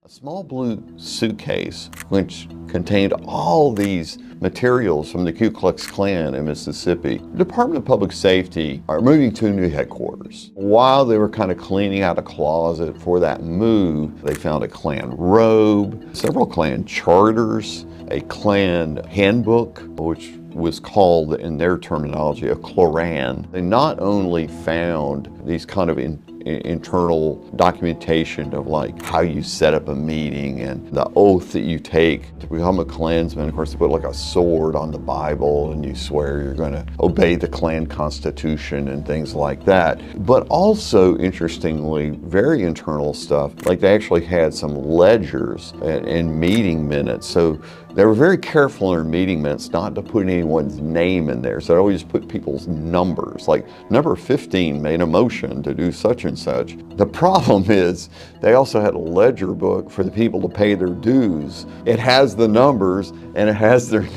A small blue suitcase, which contained all these materials from the Ku Klux Klan in Mississippi. The Department of Public Safety are moving to a new headquarters. While they were kind of cleaning out a closet for that move, they found a Klan robe, several Klan charters, a Klan handbook, which was called, in their terminology, a Kloran. They not only found these kind of internal documentation of like how you set up a meeting and the oath that you take to become a Klansman. Of course, they put like a sword on the Bible and you swear you're going to obey the Klan Constitution and things like that. But also, interestingly, very internal stuff, like they actually had some ledgers and meeting minutes. So they were very careful in their meeting minutes not to put anyone's name in there. So they always put people's numbers, like number 15 made a motion to do such and such. The problem is they also had a ledger book for the people to pay their dues. It has the numbers and it has their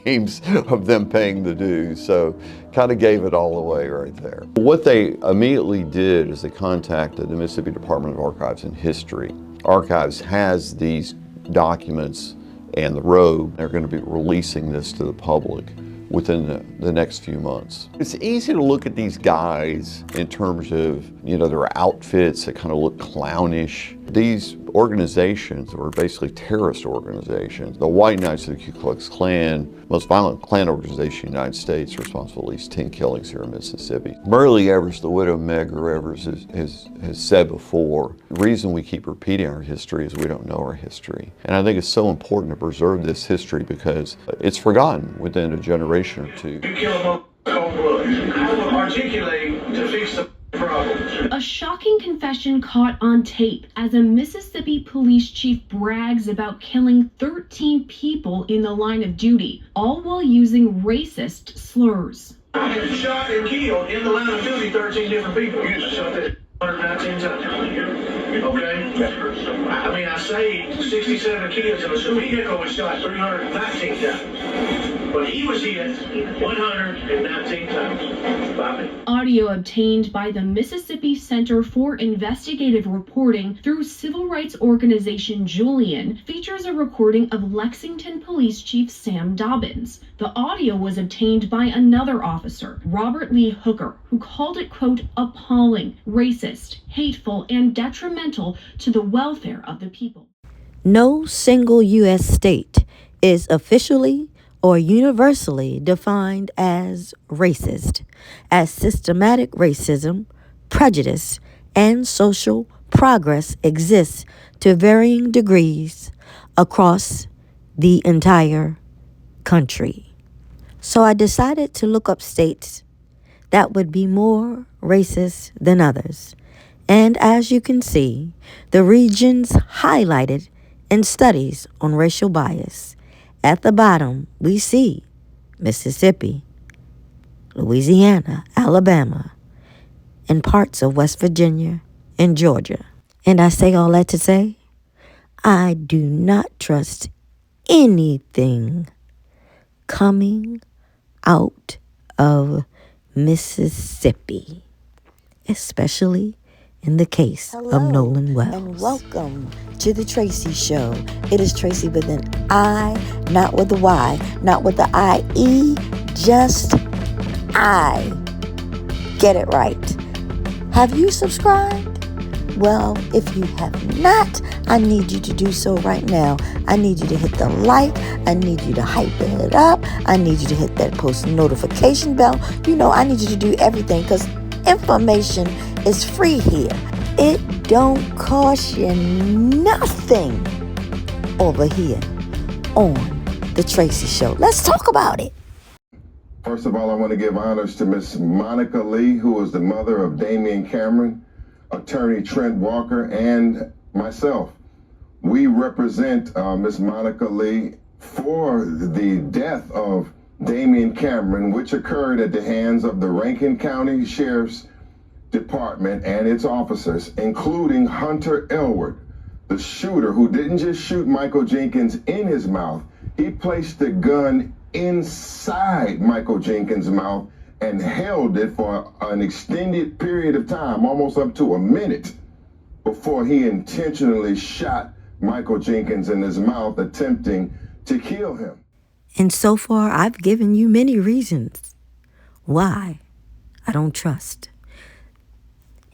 names of them paying the dues. So kind of gave it all away right there. What they immediately did is they contacted the Mississippi Department of Archives and History. Archives has these documents and the robe. They're going to be releasing this to the public within the next few months. It's easy to look at these guys in terms of, their outfits that kind of look clownish. These organizations were basically terrorist organizations. The White Knights of the Ku Klux Klan, most violent Klan organization in the United States, responsible for at least 10 killings here in Mississippi. Burley Evers, the widow Medgar Evers, has said before, the reason we keep repeating our history is we don't know our history. And I think it's so important to preserve this history because it's forgotten within a generation or two. You kill them cold blood. I will articulate to fix the problem. A shocking confession caught on tape as a Mississippi police chief brags about killing 13 people in the line of duty, all while using racist slurs. I have shot and killed in the line of duty 13 different people. I shot that 119 times. Okay? I mean, I saved 67 kids in a vehicle and shot 319 times. But he was hit 119 times by me. Audio obtained by the Mississippi Center for Investigative Reporting through civil rights organization Julian features a recording of Lexington Police Chief Sam Dobbins. The audio was obtained by another officer, Robert Lee Hooker, who called it, quote, appalling, racist, hateful, and detrimental to the welfare of the people. No single U.S. state is officially or universally defined as racist, as systematic racism, prejudice, and social progress exists to varying degrees across the entire country. So I decided to look up states that would be more racist than others. And as you can see, the regions highlighted in studies on racial bias. At the bottom, we see Mississippi, Louisiana, Alabama, and parts of West Virginia and Georgia. And I say all that to say, I do not trust anything coming out of Mississippi, especially in the case of Nolan Wells. And welcome to the Tracy Show. It is Tracy with an I, not with a Y, not with the I-E, just I. Get it right. Have you subscribed? Well, if you have not, I need you to do so right now. I need you to hit the like. I need you to hype it up. I need you to hit that post notification bell. I need you to do everything because information is free here. It don't cost you nothing over here on The Tracy Show. Let's talk about it. First of all, I want to give honors to Miss Monica Lee, who is the mother of Danien Cameron, attorney Trent Walker, and myself. We represent Miss Monica Lee for the death of Danien Cameron, which occurred at the hands of the Rankin County Sheriff's Department and its officers, including Hunter Elward, the shooter who didn't just shoot Michael Jenkins in his mouth. He placed the gun inside Michael Jenkins' mouth and held it for an extended period of time, almost up to a minute, before he intentionally shot Michael Jenkins in his mouth, attempting to kill him. And so far, I've given you many reasons why I don't trust.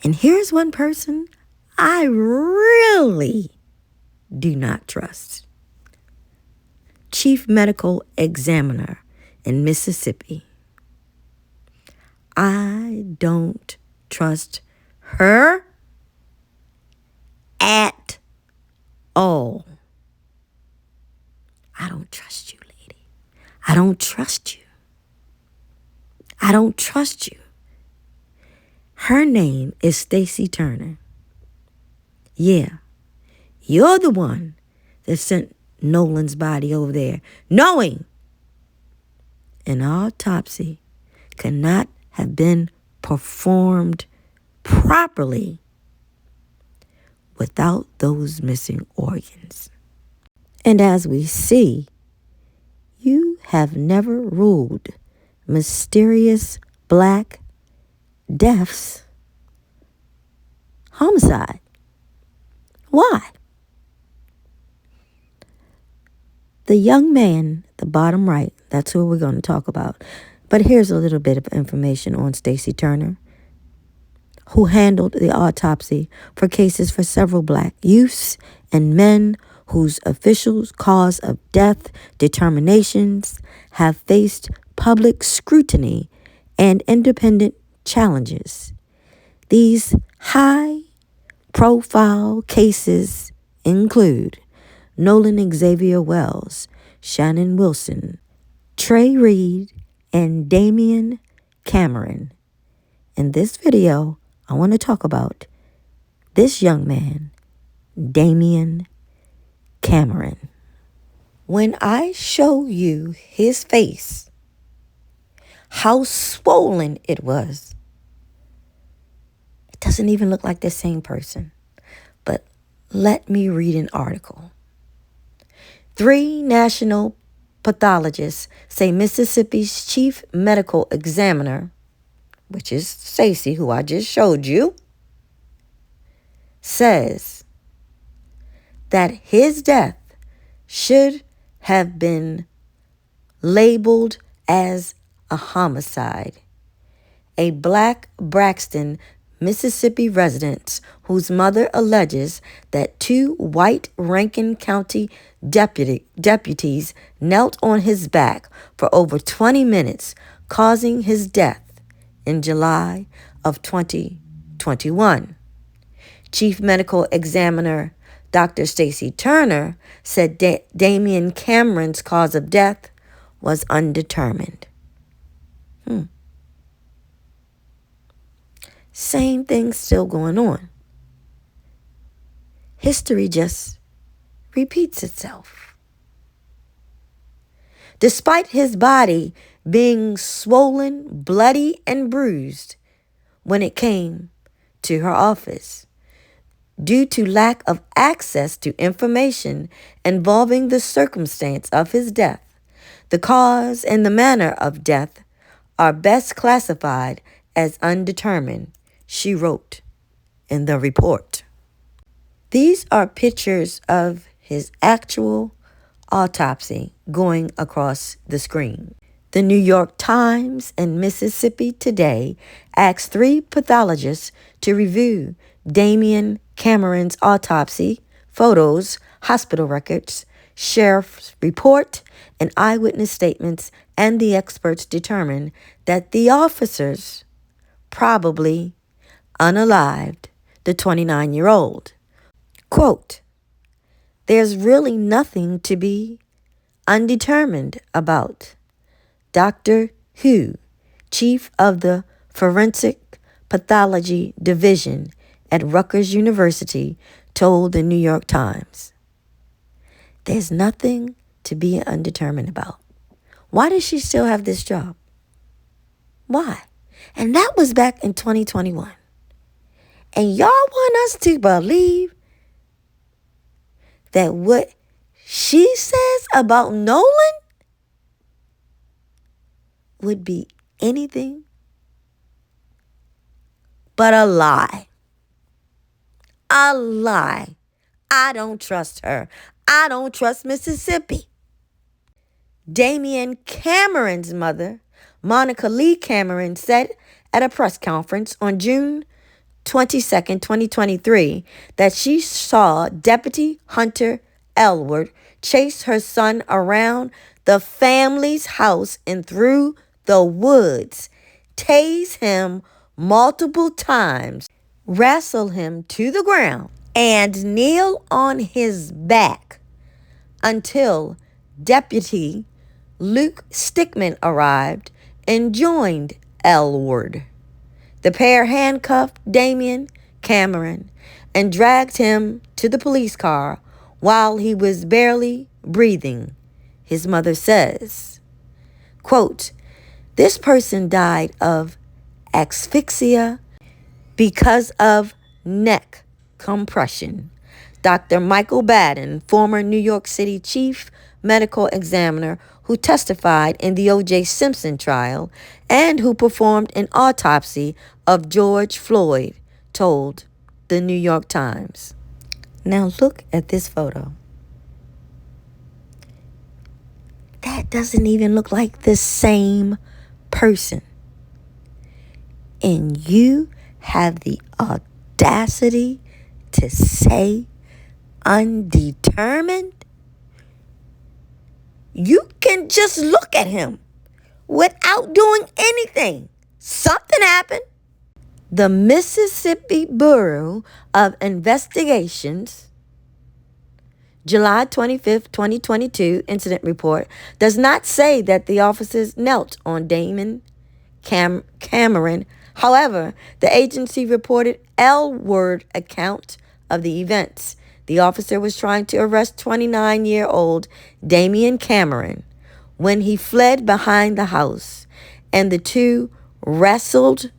And here's one person I really do not trust. Chief Medical Examiner in Mississippi. I don't trust her at all. I don't trust you, lady. I don't trust you. I don't trust you. Her name is Stacy Turner. Yeah, you're the one that sent Nolan's body over there, knowing an autopsy could not have been performed properly without those missing organs. And as we see, you have never ruled mysterious black deaths homicide. Why? The young man, the bottom right, that's who we're going to talk about. But here's a little bit of information on Stacy Turner, who handled the autopsy for cases for several black youths and men whose official cause of death determinations have faced public scrutiny and independent challenges. These high-profile cases include Nolan Xavier Wells, Shannon Wilson, Trey Reed, and Danien Cameron. In this video, I want to talk about this young man, Danien Cameron. When I show you his face, how swollen it was, it doesn't even look like the same person. But let me read an article. 3 national pathologists say Mississippi's chief medical examiner, which is Stacy, who I just showed you, says that his death should have been labeled as a homicide. A black Braxton, Mississippi resident whose mother alleges that 2 white Rankin County deputies knelt on his back for over 20 minutes, causing his death in July of 2021. Chief Medical Examiner Dr. Stacy Turner said Danien Cameron's cause of death was undetermined. Same thing still going on. History just repeats itself. Despite his body being swollen, bloody, and bruised when it came to her office, due to lack of access to information involving the circumstance of his death, the cause and the manner of death are best classified as undetermined, she wrote in the report. These are pictures of his actual autopsy going across the screen. The New York Times and Mississippi Today asked 3 pathologists to review Danien Cameron's autopsy, photos, hospital records, sheriff's report, and eyewitness statements, and the experts determined that the officers probably unalived the 29-year-old. Quote, "There's really nothing to be undetermined about," Dr. Hu, chief of the Forensic Pathology Division at Rutgers University, told the New York Times. There's nothing to be undetermined about. Why does she still have this job? Why? And that was back in 2021. And y'all want us to believe that what she says about Nolan would be anything but a lie. A lie. I don't trust her. I don't trust Mississippi. Danien Cameron's mother, Monica Lee Cameron, said at a press conference on June 22nd, 2023, that she saw Deputy Hunter Elwood chase her son around the family's house and through the woods, tase him multiple times, wrestle him to the ground, and kneel on his back until Deputy Luke Stickman arrived and joined Elwood. The pair handcuffed Danien Cameron and dragged him to the police car while he was barely breathing. His mother says, quote, "This person died of asphyxia because of neck compression." Dr. Michael Baden, former New York City chief medical examiner who testified in the O.J. Simpson trial and who performed an autopsy of George Floyd, told the New York Times. Now look at this photo. That doesn't even look like the same person. And you have the audacity to say undetermined? You can just look at him without doing anything. Something happened. The Mississippi Bureau of Investigations July 25th, 2022 incident report does not say that the officers knelt on Danien Cameron. However, the agency reported Elwood's account of the events. The officer was trying to arrest 29-year-old Danien Cameron when he fled behind the house, and the two wrestled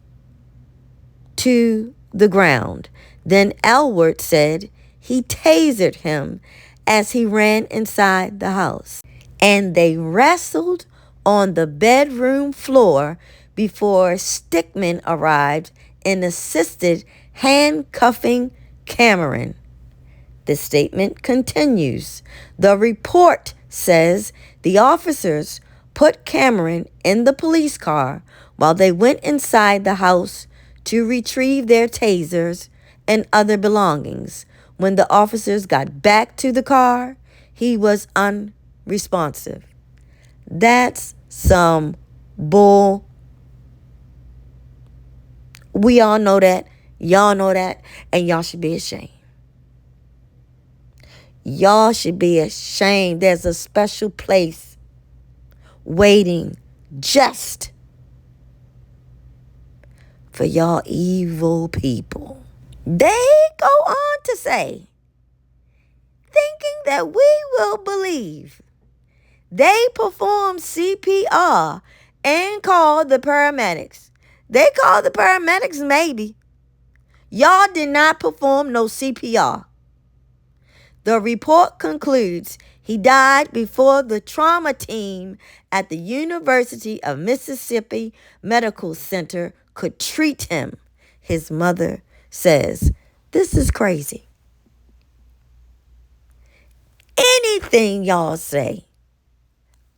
to the ground. Then Elwood said he tasered him as he ran inside the house, and they wrestled on the bedroom floor before Stickman arrived and assisted handcuffing Cameron. The statement continues. The report says the officers put Cameron in the police car while they went inside the house to retrieve their tasers and other belongings. When the officers got back to the car, he was unresponsive. That's some bull. We all know that. Y'all know that. And y'all should be ashamed. Y'all should be ashamed. There's a special place waiting just for y'all evil people. They go on to say, thinking that we will believe. They performed CPR and called the paramedics. They called the paramedics maybe. Y'all did not perform no CPR. The report concludes he died before the trauma team at the University of Mississippi Medical Center could treat him. His mother says, this is crazy. Anything y'all say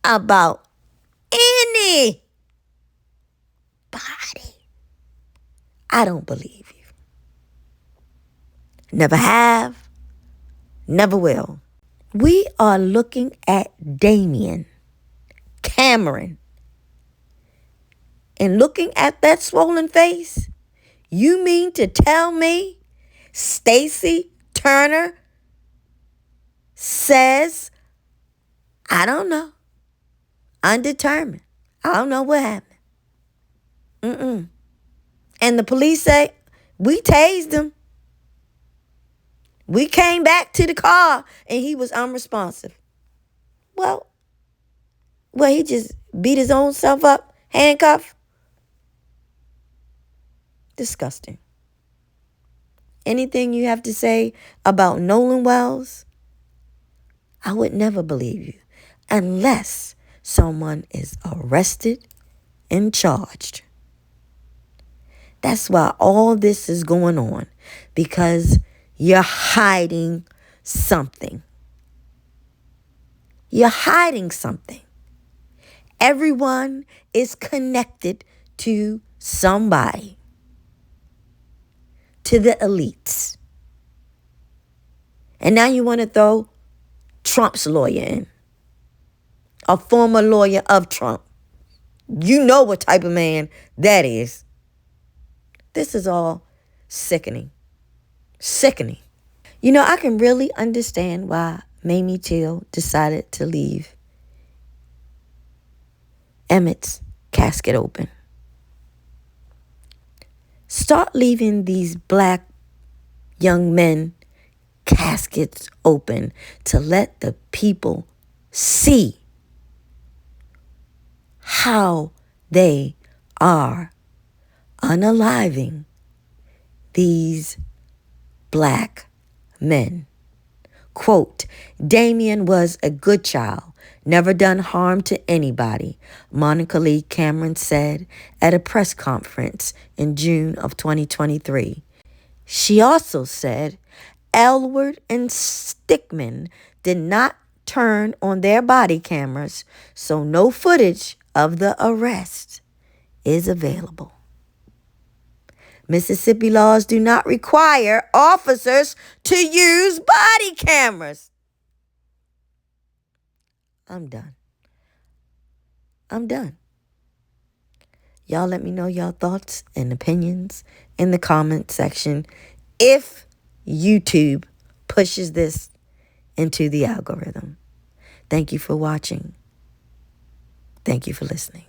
about anybody, I don't believe you. Never have, never will. We are looking at Danien Cameron. And looking at that swollen face, you mean to tell me Stacy Turner says, I don't know, undetermined. I don't know what happened. And the police say, we tased him. We came back to the car and he was unresponsive. Well, he just beat his own self up, handcuffed. Disgusting. Anything you have to say about Nolan Wells, I would never believe you unless someone is arrested and charged. That's why all this is going on, because you're hiding something. You're hiding something. Everyone is connected to somebody, to the elites. And now you want to throw Trump's lawyer in, a former lawyer of Trump. You know what type of man that is. This is all sickening. Sickening. You know, I can really understand why Mamie Till decided to leave Emmett's casket open. Start leaving these black young men caskets open to let the people see how they are unaliving these black men. Quote, Danien was a good child, never done harm to anybody, Monica Lee Cameron said at a press conference in June of 2023. She also said Elwood and Stickman did not turn on their body cameras, so no footage of the arrest is available. Mississippi laws do not require officers to use body cameras. I'm done. Y'all let me know y'all thoughts and opinions in the comment section if YouTube pushes this into the algorithm. Thank you for watching. Thank you for listening.